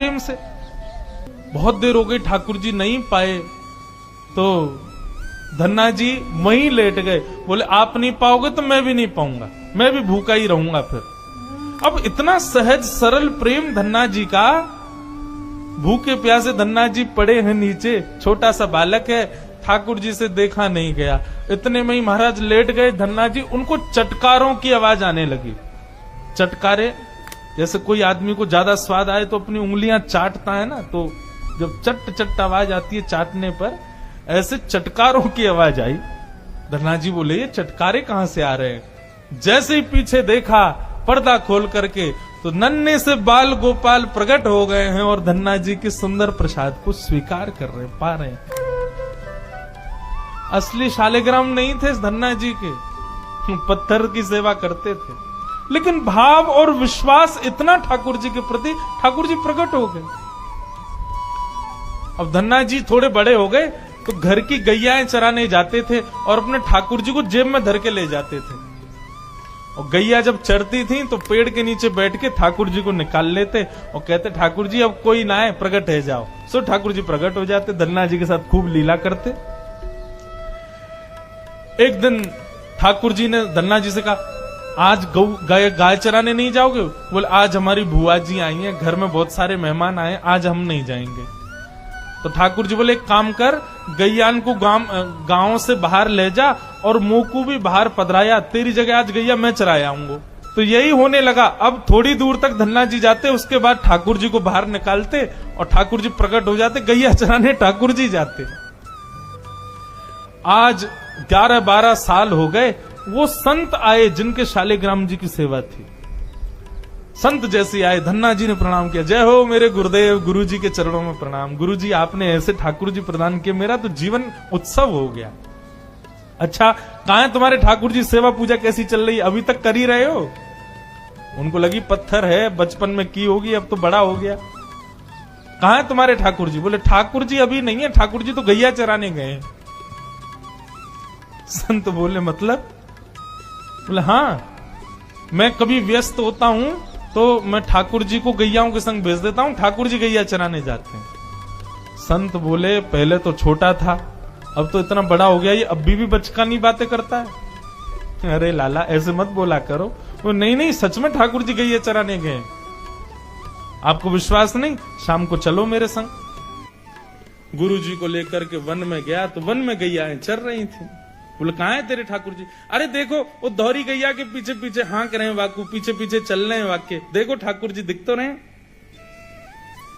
प्रेम से। बहुत देर हो गई, ठाकुर जी नहीं पाए तो धन्ना जी वहीं लेट गए। बोले आप नहीं पाओगे तो मैं भी नहीं पाऊंगा, मैं भी भूखा ही रहूंगा फिर। अब इतना सहज सरल प्रेम धन्ना जी का, भूखे प्यासे धन्ना जी पड़े हैं नीचे, छोटा सा बालक है, ठाकुर जी से देखा नहीं गया। इतने में ही महाराज लेट गए। धन्ना जी, उनको चटकारों की आवाज आने लगी। चटकारे जैसे कोई आदमी को ज्यादा स्वाद आए तो अपनी उंगलियां चाटता है ना, तो जब चट चट आवाज आती है चाटने पर, ऐसे चटकारों की आवाज आई। धन्ना जी बोले ये चटकारे कहां से आ रहे हैं? जैसे ही पीछे देखा पर्दा खोल करके तो नन्हे से बाल गोपाल प्रकट हो गए हैं और धन्ना जी के सुंदर प्रसाद को स्वीकार कर रहे, पा रहे हैं। असली शालिग्राम नहीं थे धन्ना जी के, पत्थर की सेवा करते थे, लेकिन भाव और विश्वास इतना ठाकुर जी के प्रति, ठाकुर जी प्रकट हो गए। अब धन्ना जी थोड़े बड़े हो गए तो घर की गैयाएं चराने जाते थे और अपने ठाकुर जी को जेब में धर के ले जाते थे। और गैया जब चरती थी तो पेड़ के नीचे बैठ के ठाकुर जी को निकाल लेते और कहते ठाकुर जी अब कोई ना आए, प्रकट है जाओ। सो ठाकुर जी प्रकट हो जाते, धन्ना जी के साथ खूब लीला करते। एक दिन ठाकुर जी ने धन्ना जी से कहा आज गाय चराने नहीं जाओगे? बोले आज हमारी बुआ जी आई हैं, घर में बहुत सारे मेहमान आए, आज हम नहीं जाएंगे। तो ठाकुर जी बोले एक काम कर, गैयान को गांव से बाहर ले जा और मोकू भी बाहर पधराया, तेरी जगह आज गैया मैं चराया आऊंगा। तो यही होने लगा। अब थोड़ी दूर तक धन्ना जी जाते, उसके बाद ठाकुर जी को बाहर निकालते और ठाकुर जी प्रकट हो जाते, गैया चराने ठाकुर जी जाते। आज 11-12 साल हो गए, वो संत आए जिनके शालिग्राम जी की सेवा थी। संत जैसे आए, धन्ना जी ने प्रणाम किया, जय हो मेरे गुरुदेव, गुरु जी के चरणों में प्रणाम। गुरु जी आपने ऐसे ठाकुर जी प्रदान किए, मेरा तो जीवन उत्सव हो गया। अच्छा कहां है तुम्हारे ठाकुर जी, सेवा पूजा कैसी चल रही है, अभी तक कर ही रहे हो? उनको लगी पत्थर है, बचपन में की होगी, अब तो बड़ा हो गया। कहां है तुम्हारे ठाकुर जी? बोले ठाकुर जी अभी नहीं है, ठाकुर जी तो गैया चराने गए। संत बोले मतलब? बोले हाँ, मैं कभी व्यस्त होता हूं तो मैं ठाकुर जी को गैयाओं के संग भेज देता हूं, ठाकुर जी गैया चराने जाते हैं। संत बोले पहले तो छोटा था, अब तो इतना बड़ा हो गया, ये अब भी बचकानी बातें करता है। अरे लाला ऐसे मत बोला करो। वो नहीं नहीं, सच में ठाकुर जी गैया चराने गए। आपको विश्वास नहीं? शाम को चलो मेरे संग। गुरु जी को लेकर के वन में गया तो वन में गैयाएं चर रही थी। बोले कहां है तेरे ठाकुर जी? अरे देखो वो दोहरी गैया के पीछे पीछे हाँक रहे हैं वाकू, पीछे पीछे चल रहे हैं वाक्य, देखो ठाकुर जी दिख तो रहे हैं।